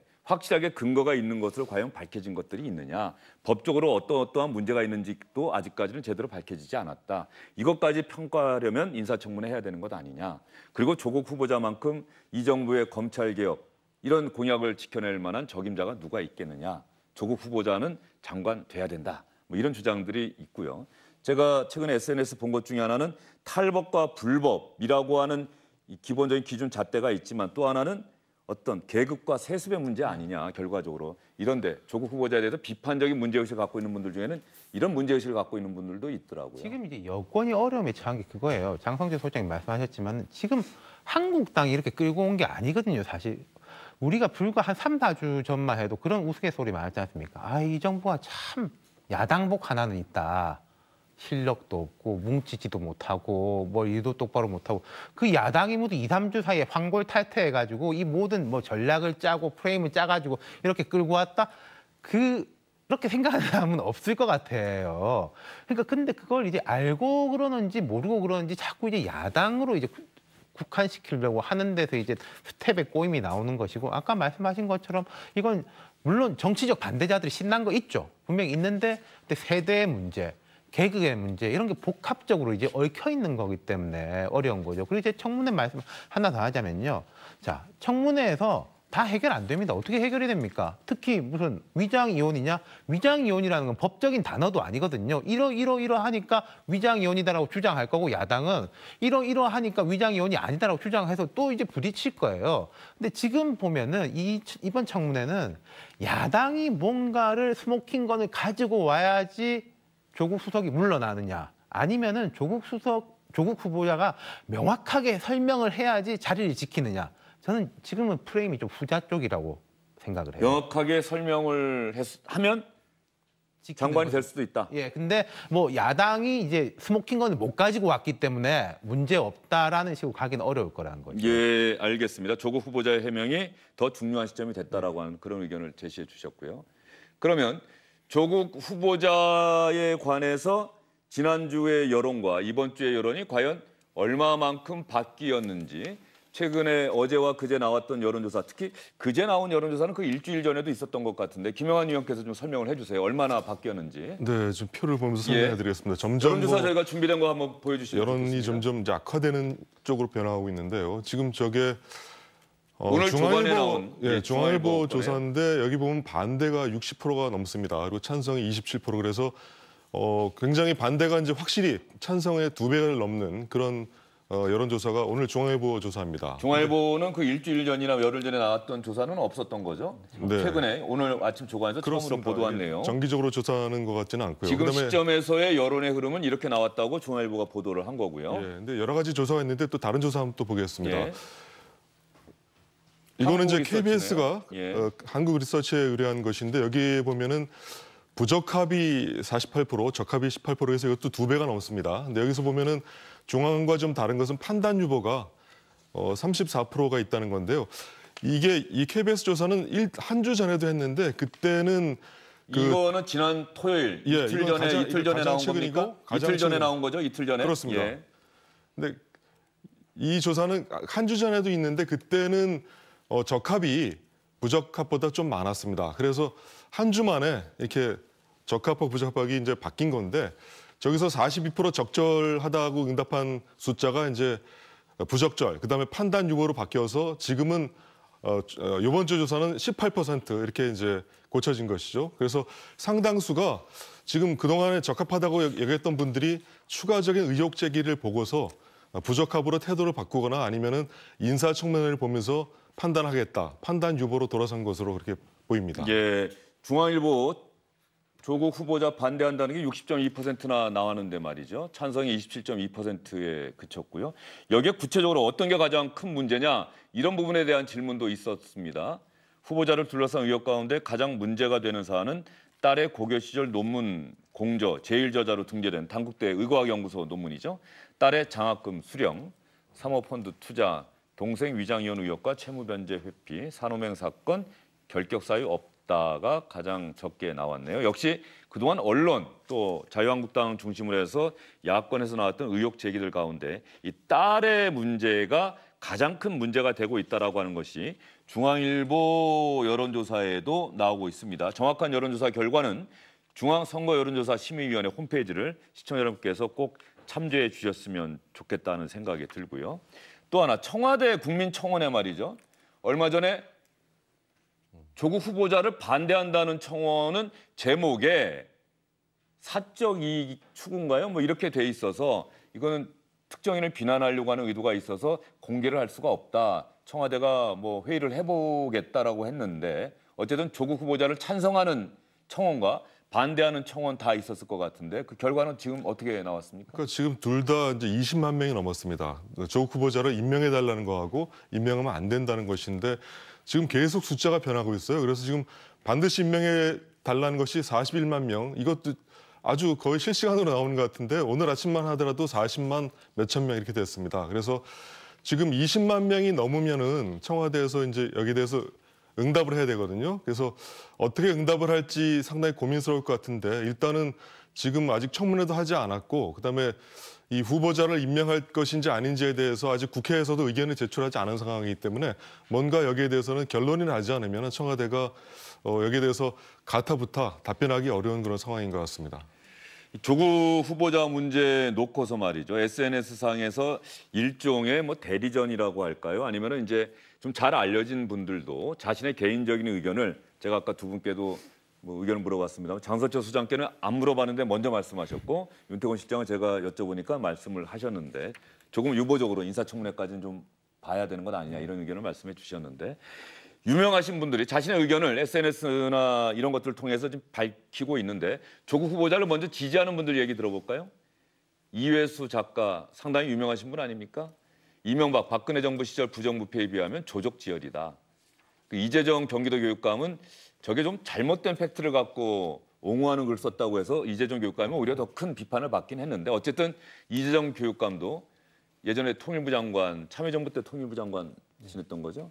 근거가 있는 것으로 과연 밝혀진 것들이 있느냐. 법적으로 어떠한 문제가 있는지도 아직까지는 제대로 밝혀지지 않았다. 이것까지 평가하려면 인사청문회 해야 되는 것 아니냐. 그리고 조국 후보자만큼 이 정부의 검찰개혁 이런 공약을 지켜낼 만한 적임자가 누가 있겠느냐. 조국 후보자는 장관 돼야 된다. 이런 주장들이 있고요. 제가 최근에 SNS 본 것 중에 하나는 탈법과 불법이라고 하는 이 기본적인 기준 잣대가 있지만 또 하나는 어떤 계급과 세습의 문제 아니냐 결과적으로. 이런데 조국 후보자에 대해서 비판적인 문제의식을 갖고 있는 분들 중에는 이런 문제의식을 갖고 있는 분들도 있더라고요. 지금 이제 여권이 어려움에 처한 게 그거예요. 장성재 소장님 말씀하셨지만 지금 한국당이 이렇게 끌고 온 게 아니거든요. 사실 우리가 불과 한 3, 4주 전만 해도 그런 우스갯소리 많았지 않습니까? 이 정부가 참 야당복 하나는 있다. 실력도 없고 뭉치지도 못하고 일도 똑바로 못하고 그 야당이 모두 2, 3주 사이에 환골탈퇴해가지고 이 모든 전략을 짜고 프레임을 짜가지고 이렇게 끌고 왔다. 그렇게 생각하는 사람은 없을 것 같아요. 그러니까 근데 그걸 이제 알고 그러는지 모르고 그러는지 자꾸 이제 야당으로 이제 국한시키려고 하는 데서 이제 스텝의 꼬임이 나오는 것이고 아까 말씀하신 것처럼 이건 물론 정치적 반대자들이 신난 거 있죠. 분명히 있는데 근데 세대의 문제, 계급의 문제 이런 게 복합적으로 이제 얽혀 있는 거기 때문에 어려운 거죠. 그리고 이제 청문회 말씀 하나 더 하자면요. 자, 청문회에서 다 해결 안 됩니다. 어떻게 해결이 됩니까? 특히 무슨 위장이혼이냐? 위장이혼이라는 건 법적인 단어도 아니거든요. 이러하니까 위장이혼이다라고 주장할 거고 야당은 이러하니까 위장이혼이 아니다라고 주장해서 또 이제 부딪힐 거예요. 근데 지금 보면은 이번 청문회는 야당이 뭔가를 스모킹건을 가지고 와야지 조국 수석이 물러나느냐 아니면은 조국 후보자가 명확하게 설명을 해야지 자리를 지키느냐. 저는 지금은 프레임이 좀 후자 쪽이라고 생각을 해요. 명확하게 설명을 하면 장관이 될 수도 있다. 예, 근데 야당이 이제 스모킹건을 못 가지고 왔기 때문에 문제 없다라는 식으로 가기는 어려울 거라는 거죠. 예, 알겠습니다. 조국 후보자의 해명이 더 중요한 시점이 됐다라고 하는 그런 의견을 제시해 주셨고요. 그러면 조국 후보자에 관해서 지난주의 여론과 이번 주의 여론이 과연 얼마만큼 바뀌었는지 최근에 어제와 그제 나왔던 여론조사, 특히 그제 나온 여론조사는 그 일주일 전에도 있었던 것 같은데 김영환 위원께서 좀 설명을 해주세요. 얼마나 바뀌었는지. 네, 좀 표를 보면서 설명해드리겠습니다. 점점 여론조사 저희가 준비된 거 한번 보여주시죠. 여론이 점점 이제 악화되는 쪽으로 변화하고 있는데요. 지금 저게 오늘 조간에 나온 중앙일보 조사인데 여기 보면 반대가 60%가 넘습니다. 그리고 찬성이 27%. 그래서 굉장히 반대가 이제 확실히 찬성의 2배를 넘는 그런 여론조사가 오늘 중앙일보 조사입니다. 중앙일보는 그 일주일 전이나 열흘 전에 나왔던 조사는 없었던 거죠? 네. 최근에 오늘 아침 조간에서 처음으로 보도한 내용. 정기적으로 조사하는 것 같지는 않고요. 지금 시점에서의 여론의 흐름은 이렇게 나왔다고 중앙일보가 보도를 한 거고요. 예, 근데 여러 가지 조사가 있는데 또 다른 조사 한번 또 보겠습니다. 예. 이거는 이제 한국 KBS가 리서치네요. 예. 한국 리서치에 의뢰한 것인데 여기에 보면은 부적합이 48%, 적합이 18%에서 이것도 2배가 넘습니다. 근데 여기서 보면은 중앙과 좀 다른 것은 판단 유보가 34%가 있다는 건데요. 이게 이 KBS 조사는 한 주 전에도 했는데 그때는 이거는 지난 토요일 예, 이틀 이건 전에 이틀 전에 나온 최근이고, 겁니까? 가장 이틀 전에 최근. 나온 거죠? 이틀 전에? 그렇습니다. 예. 근데 이 조사는 한 주 전에도 있는데 그때는 적합이 부적합보다 좀 많았습니다. 그래서 한 주 만에 이렇게 적합하고 부적합하게 이제 바뀐 건데 저기서 42% 적절하다고 응답한 숫자가 이제 부적절, 그다음에 판단 유보로 바뀌어서 지금은 이번 주 조사는 18% 이렇게 이제 고쳐진 것이죠. 그래서 상당수가 지금 그동안에 적합하다고 얘기했던 분들이 추가적인 의혹 제기를 보고서 부적합으로 태도를 바꾸거나 아니면은 인사청문회를 보면서 판단하겠다, 판단 유보로 돌아선 것으로 그렇게 보입니다. 예, 중앙일보 조국 후보자 반대한다는 게 60.2%나 나왔는데 말이죠. 찬성이 27.2%에 그쳤고요. 여기에 구체적으로 어떤 게 가장 큰 문제냐 이런 부분에 대한 질문도 있었습니다. 후보자를 둘러싼 의혹 가운데 가장 문제가 되는 사안은 딸의 고교 시절 논문 공저, 제1저자로 등재된 단국대 의과학연구소 논문이죠. 딸의 장학금 수령, 사모펀드 투자, 동생 위장이혼 의혹과 채무변제 회피, 산호맹 사건, 결격 사유 없다가 가장 적게 나왔네요. 역시 그동안 언론 또 자유한국당 중심으로 해서 야권에서 나왔던 의혹 제기들 가운데 이 딸의 문제가 가장 큰 문제가 되고 있다라고 하는 것이 중앙일보 여론조사에도 나오고 있습니다. 정확한 여론조사 결과는 중앙선거여론조사심의위원회 홈페이지를 시청자 여러분께서 꼭 참조해 주셨으면 좋겠다는 생각이 들고요. 또 하나 청와대 국민청원회 말이죠. 얼마 전에 조국 후보자를 반대한다는 청원은 제목에 사적 이익 추구인가요? 뭐 이렇게 돼 있어서 이거는 특정인을 비난하려고 하는 의도가 있어서 공개를 할 수가 없다. 청와대가 뭐 회의를 해보겠다라고 했는데 어쨌든 조국 후보자를 찬성하는 청원과 반대하는 청원 다 있었을 것 같은데 그 결과는 지금 어떻게 나왔습니까? 그러니까 지금 둘 다 이제 20만 명이 넘었습니다. 조국 후보자를 임명해달라는 거하고 임명하면 안 된다는 것인데 지금 계속 숫자가 변하고 있어요. 그래서 지금 반드시 임명해달라는 것이 41만 명. 이것도 아주 거의 실시간으로 나오는 것 같은데 오늘 아침만 하더라도 40만 몇천 명 이렇게 됐습니다. 그래서 지금 20만 명이 넘으면은 청와대에서 이제 여기에 대해서 응답을 해야 되거든요. 그래서 어떻게 응답을 할지 상당히 고민스러울 것 같은데 일단은 지금 아직 청문회도 하지 않았고 그다음에 이 후보자를 임명할 것인지 아닌지에 대해서 아직 국회에서도 의견을 제출하지 않은 상황이기 때문에 뭔가 여기에 대해서는 결론이 나지 않으면 청와대가 여기에 대해서 가타부타 답변하기 어려운 그런 상황인 것 같습니다. 조국 후보자 문제 놓고서 말이죠. SNS상에서 일종의 뭐 대리전이라고 할까요? 아니면은 이제 좀 잘 알려진 분들도 자신의 개인적인 의견을 제가 아까 두 분께도 뭐 의견을 물어봤습니다. 장서철 수장께는 안 물어봤는데 먼저 말씀하셨고 윤태곤 실장은 제가 여쭤보니까 말씀을 하셨는데 조금 유보적으로 인사청문회까지는 좀 봐야 되는 것 아니냐 이런 의견을 말씀해 주셨는데 유명하신 분들이 자신의 의견을 SNS나 이런 것들을 통해서 지금 밝히고 있는데 조국 후보자를 먼저 지지하는 분들 얘기 들어볼까요? 이회수 작가 상당히 유명하신 분 아닙니까? 이명박, 박근혜 정부 시절 부정부패에 비하면 조족지혈이다. 이재정 경기도 교육감은 저게 좀 잘못된 팩트를 갖고 옹호하는 글을 썼다고 해서 이재정 교육감이 오히려 더 큰 비판을 받긴 했는데 어쨌든 이재정 교육감도 예전에 통일부 장관, 참여정부 때 통일부 장관 지냈던 거죠.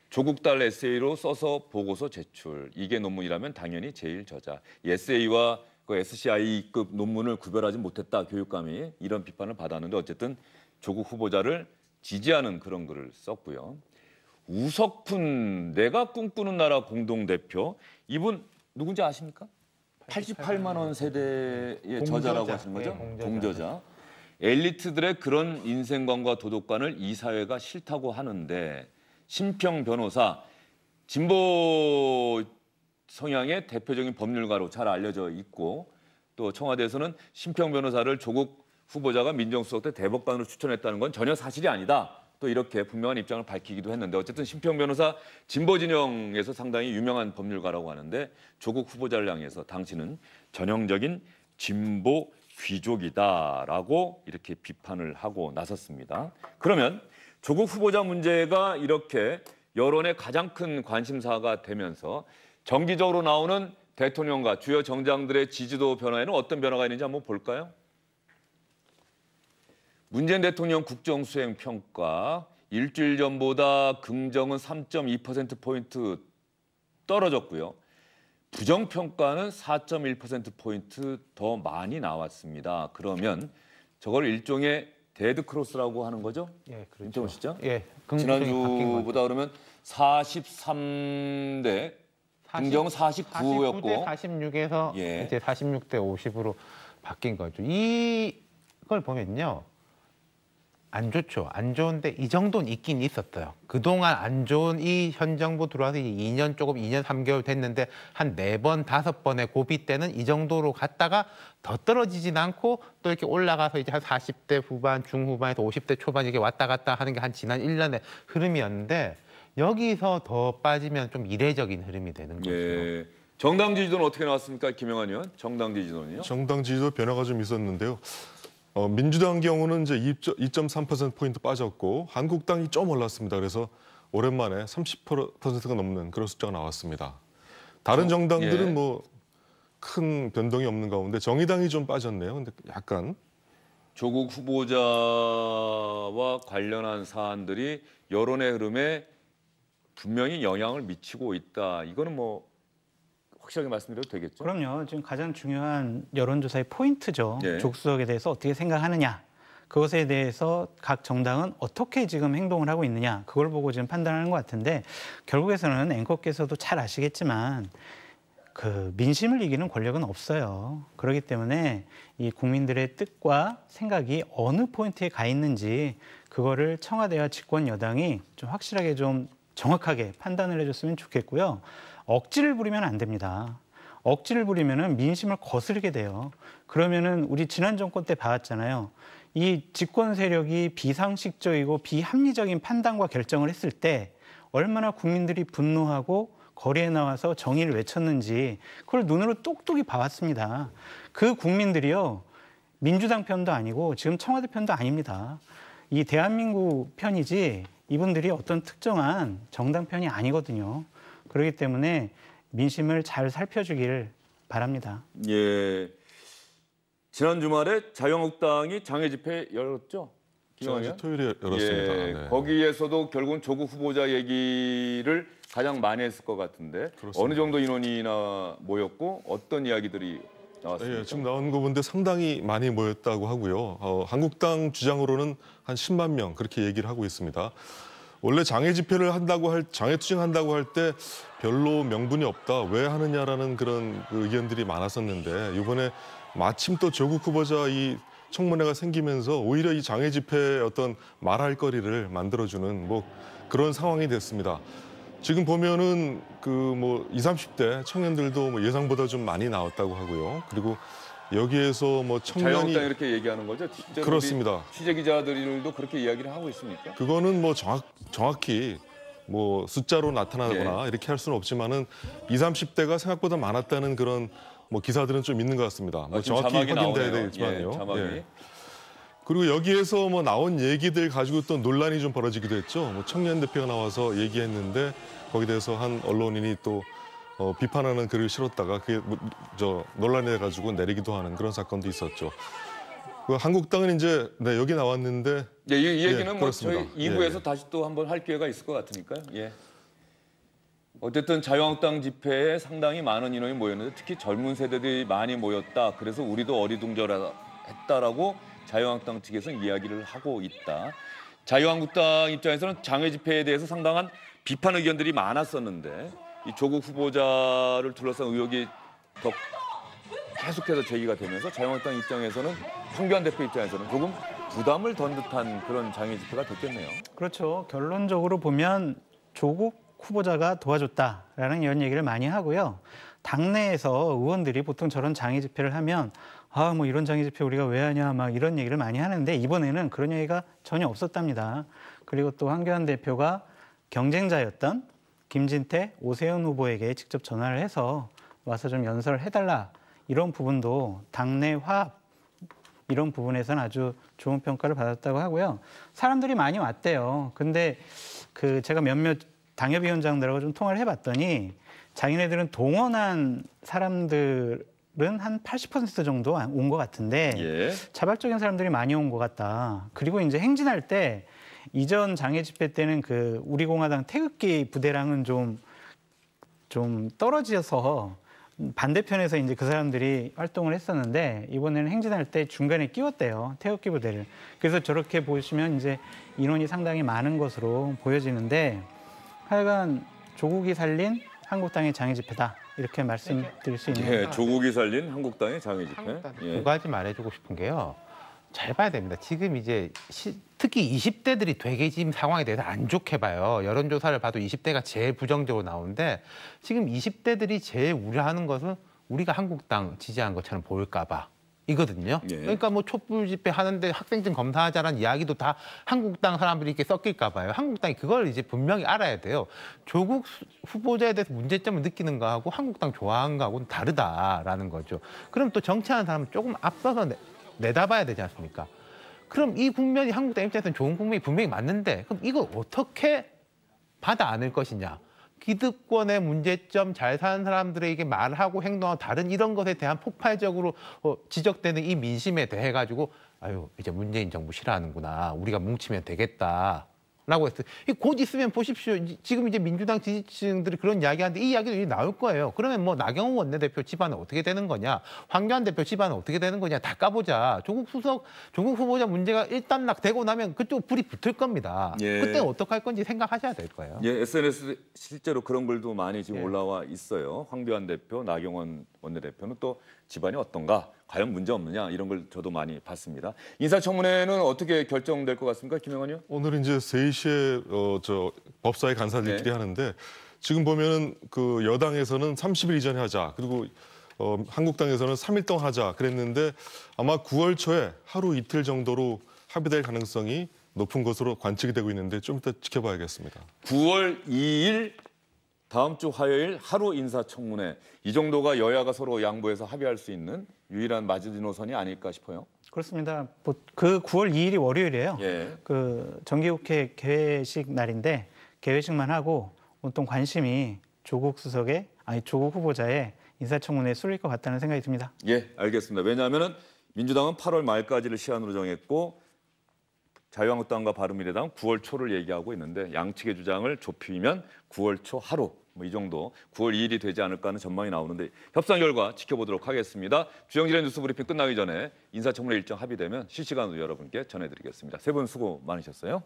조국 딸 에세이로 써서 보고서 제출. 이게 논문이라면 당연히 제일 저자. 에세이와 그 SCI급 논문을 구별하지 못했다. 교육감이 이런 비판을 받았는데 어쨌든 조국 후보자를 지지하는 그런 글을 썼고요. 우석훈 내가 꿈꾸는 나라 공동대표. 이분 누군지 아십니까? 88만 원 세대의 저자라고 하시는 거죠? 네, 공저자. 엘리트들의 그런 인생관과 도덕관을 이 사회가 싫다고 하는데 심평 변호사, 진보 성향의 대표적인 법률가로 잘 알려져 있고 또 청와대에서는 심평 변호사를 조국 후보자가 민정수석 때 대법관으로 추천했다는 건 전혀 사실이 아니다. 또 이렇게 분명한 입장을 밝히기도 했는데 어쨌든 심평 변호사 진보 진영에서 상당히 유명한 법률가라고 하는데 조국 후보자를 향해서 당신은 전형적인 진보 귀족이다라고 이렇게 비판을 하고 나섰습니다. 그러면 조국 후보자 문제가 이렇게 여론의 가장 큰 관심사가 되면서 정기적으로 나오는 대통령과 주요 정당들의 지지도 변화에는 어떤 변화가 있는지 한번 볼까요? 문재인 대통령 국정수행 평가 일주일 전보다 긍정은 3.2%포인트 떨어졌고요. 부정평가는 4.1%포인트 더 많이 나왔습니다. 그러면 저걸 일종의 데드크로스라고 하는 거죠? 예, 그렇죠. 윤정훈 시장? 예, 긍정이 바뀐 거죠. 지난주보다 그러면 43대 긍정은 49였고 49대 46에서 예. 이제 46대 50으로 바뀐 거죠. 이걸 보면요. 안 좋죠. 안 좋은데 이 정도는 있긴 있었어요. 그동안 안 좋은 이 현 정부 들어와서 2년 3개월 됐는데 한 4번, 5번의 고비 때는 이 정도로 갔다가 더 떨어지진 않고 또 이렇게 올라가서 이제 한 40대 후반, 중후반에서 50대 초반 이렇게 왔다 갔다 하는 게 한 지난 1년의 흐름이었는데 여기서 더 빠지면 좀 이례적인 흐름이 되는 거죠. 예. 정당 지지도는 어떻게 나왔습니까? 김영환 의원. 정당 지지도는요? 정당 지지도 변화가 좀 있었는데요. 민주당 경우는 이제 2.3%포인트 빠졌고 한국당이 좀 올랐습니다. 그래서 오랜만에 30%가 넘는 그런 숫자가 나왔습니다. 다른 정당들은 예. 뭐 큰 변동이 없는 가운데 정의당이 좀 빠졌네요. 근데 약간 조국 후보자와 관련한 사안들이 여론의 흐름에 분명히 영향을 미치고 있다. 이거는 뭐 확실하게 말씀드려도 되겠죠? 그럼요. 지금 가장 중요한 여론조사의 포인트죠. 예. 족수석에 대해서 어떻게 생각하느냐. 그것에 대해서 각 정당은 어떻게 지금 행동을 하고 있느냐. 그걸 보고 지금 판단하는 것 같은데 결국에서는 앵커께서도 잘 아시겠지만 그 민심을 이기는 권력은 없어요. 그렇기 때문에 이 국민들의 뜻과 생각이 어느 포인트에 가 있는지 그거를 청와대와 집권 여당이 좀 확실하게 좀 정확하게 판단을 해줬으면 좋겠고요. 억지를 부리면 안 됩니다. 억지를 부리면은 민심을 거스르게 돼요. 그러면은 우리 지난 정권 때 봐왔잖아요. 이 집권 세력이 비상식적이고 비합리적인 판단과 결정을 했을 때 얼마나 국민들이 분노하고 거리에 나와서 정의를 외쳤는지 그걸 눈으로 똑똑히 봐왔습니다. 그 국민들이요. 민주당 편도 아니고 지금 청와대 편도 아닙니다. 이 대한민국 편이지 이분들이 어떤 특정한 정당 편이 아니거든요. 그렇기 때문에 민심을 잘 살펴주길 바랍니다. 예. 지난 주말에 자유한국당이 장외 집회 열었죠? 지난주 토요일에 열었습니다. 예. 네. 거기에서도 결국은 조국 후보자 얘기를 가장 많이 했을 것 같은데 그렇습니다. 어느 정도 인원이나 모였고 어떤 이야기들이 나왔습니까? 예, 지금 나온 거 본데 상당히 많이 모였다고 하고요. 한국당 주장으로는 한 10만 명 그렇게 얘기를 하고 있습니다. 원래 장애 집회를 한다고 장애 투쟁한다고 할 때 별로 명분이 없다. 왜 하느냐라는 그런 의견들이 많았었는데 이번에 마침 또 조국 후보자 이 청문회가 생기면서 오히려 이 장애 집회의 어떤 말할 거리를 만들어주는 뭐 그런 상황이 됐습니다. 지금 보면은 그 뭐 20, 30대 청년들도 뭐 예상보다 좀 많이 나왔다고 하고요. 그리고 여기에서 뭐 청년이 자유한국당 이렇게 얘기하는 거죠? 실제로 그렇습니다. 우리 취재 기자들도 그렇게 이야기를 하고 있습니까? 그거는 뭐 정확히 뭐 숫자로 나타나거나 이렇게 할 수는 없지만은 20, 30대가 생각보다 많았다는 그런 뭐 기사들은 좀 있는 것 같습니다. 뭐 지금 정확히 자막이 확인돼야 나오네요. 되겠지만요. 예, 자막이. 예. 그리고 여기에서 뭐 나온 얘기들 가지고 또 논란이 좀 벌어지기도 했죠. 뭐 청년 대표가 나와서 얘기했는데 거기에 대해서 한 언론인이 또 비판하는 글을 실었다가 그게 논란이 돼가지고 내리기도 하는 그런 사건도 있었죠. 그 한국당은 이제 여기 나왔는데 예, 이 얘기는 뭐 그렇습니다. 저희 2부에서 다시 또 한번 할 기회가 있을 것 같으니까요. 예. 어쨌든 자유한국당 집회에 상당히 많은 인원이 모였는데 특히 젊은 세대들이 많이 모였다. 그래서 우리도 어리둥절했다라고 자유한국당 측에서는 이야기를 하고 있다. 자유한국당 입장에서는 장외 집회에 대해서 상당한 비판 의견들이 많았었는데 이 조국 후보자를 둘러싼 의혹이 더 계속해서 제기가 되면서 자유한국당 입장에서는 황교안 대표 입장에서는 조금 부담을 던 듯한 그런 장외 집회가 됐겠네요. 그렇죠. 결론적으로 보면 조국 후보자가 도와줬다라는 이런 얘기를 많이 하고요. 당내에서 의원들이 보통 저런 장외 집회를 하면 뭐 이런 장외 집회 우리가 왜 하냐 막 이런 얘기를 많이 하는데 이번에는 그런 얘기가 전혀 없었답니다. 그리고 또 황교안 대표가 경쟁자였던 김진태, 오세훈 후보에게 직접 전화를 해서 와서 좀 연설을 해달라 이런 부분도 당내 화합 이런 부분에서는 아주 좋은 평가를 받았다고 하고요. 사람들이 많이 왔대요. 근데 제가 몇몇 당협위원장들하고 좀 통화를 해봤더니 자기네들은 동원한 사람들은 한 80% 정도 온 것 같은데 예. 자발적인 사람들이 많이 온 것 같다. 그리고 이제 행진할 때 이전 장애 집회 때는 그 우리공화당 태극기 부대랑은 좀 떨어져서 반대편에서 이제 그 사람들이 활동을 했었는데 이번에는 행진할 때 중간에 끼웠대요. 태극기 부대를. 그래서 저렇게 보시면 이제 인원이 상당히 많은 것으로 보여지는데 하여간 조국이 살린 한국당의 장애 집회다. 이렇게 말씀드릴 수 있는 예, 조국이 살린 한국당의 장애 집회. 예. 두 가지 말해주고 싶은 게요. 잘 봐야 됩니다. 지금 이제 특히 20대들이 되게 지금 상황에 대해서 안 좋게 봐요. 여론조사를 봐도 20대가 제일 부정적으로 나오는데 지금 20대들이 제일 우려하는 것은 우리가 한국당 지지한 것처럼 보일까 봐. 이거든요. 예. 그러니까 뭐 촛불 집회 하는데 학생증 검사하자라는 이야기도 다 한국당 사람들이 이렇게 섞일까 봐요. 한국당이 그걸 이제 분명히 알아야 돼요. 조국 후보자에 대해서 문제점을 느끼는 거하고 한국당 좋아하는 거하고는 다르다라는 거죠. 그럼 또 정치하는 사람은 조금 앞서서 내다봐야 되지 않습니까? 그럼 이 국면이 한국당 입장에서는 좋은 국면이 분명히 맞는데 그럼 이걸 어떻게 받아 안을 것이냐. 기득권의 문제점, 잘 사는 사람들에게 말하고 행동하고 다른 이런 것에 대한 폭발적으로 지적되는 이 민심에 대해 가지고 아유 이제 문재인 정부 싫어하는구나. 우리가 뭉치면 되겠다. 라고 했어요. 곧 있으면 보십시오. 지금 이제 민주당 지지층들이 그런 이야기하는데 이 이야기도 이제 나올 거예요. 그러면 뭐 나경원 원내대표 집안은 어떻게 되는 거냐, 황교안 대표 집안은 어떻게 되는 거냐 다 까보자. 조국 후보자 문제가 일단락되고 나면 그쪽 불이 붙을 겁니다. 예. 그때 어떻게 할 건지 생각하셔야 될 거예요. 예, SNS 실제로 그런 글도 많이 지금 예. 올라와 있어요. 황교안 대표, 나경원 원내대표는 또 집안이 어떤가, 과연 문제 없느냐 이런 걸 저도 많이 봤습니다. 인사청문회는 어떻게 결정될 것 같습니까, 김영환 의원? 오늘 이제 3시에 법사위 간사들끼리 네. 하는데 지금 보면은 그 여당에서는 30일 이전에 하자. 그리고 한국당에서는 3일 동안 하자 그랬는데 아마 9월 초에 하루 이틀 정도로 합의될 가능성이 높은 것으로 관측이 되고 있는데 좀 이따 지켜봐야겠습니다. 9월 2일 다음 주 화요일 하루 인사청문회. 이 정도가 여야가 서로 양보해서 합의할 수 있는 유일한 마지노선이 아닐까 싶어요. 그렇습니다. 그 9월 2일이 월요일이에요. 예. 그 정기국회 개회식 날인데 개회식만 하고 온통 관심이 조국 후보자의 인사청문회에 쏠릴 것 같다는 생각이 듭니다. 예, 알겠습니다. 왜냐하면 민주당은 8월 말까지를 시한으로 정했고 자유한국당과 바른미래당은 9월 초를 얘기하고 있는데 양측의 주장을 좁히면 9월 초 하루 뭐 이 정도 9월 2일이 되지 않을까 하는 전망이 나오는데 협상 결과 지켜보도록 하겠습니다. 주영진의 뉴스 브리핑 끝나기 전에 인사청문회 일정 합의되면 실시간으로 여러분께 전해드리겠습니다. 세 분 수고 많으셨어요.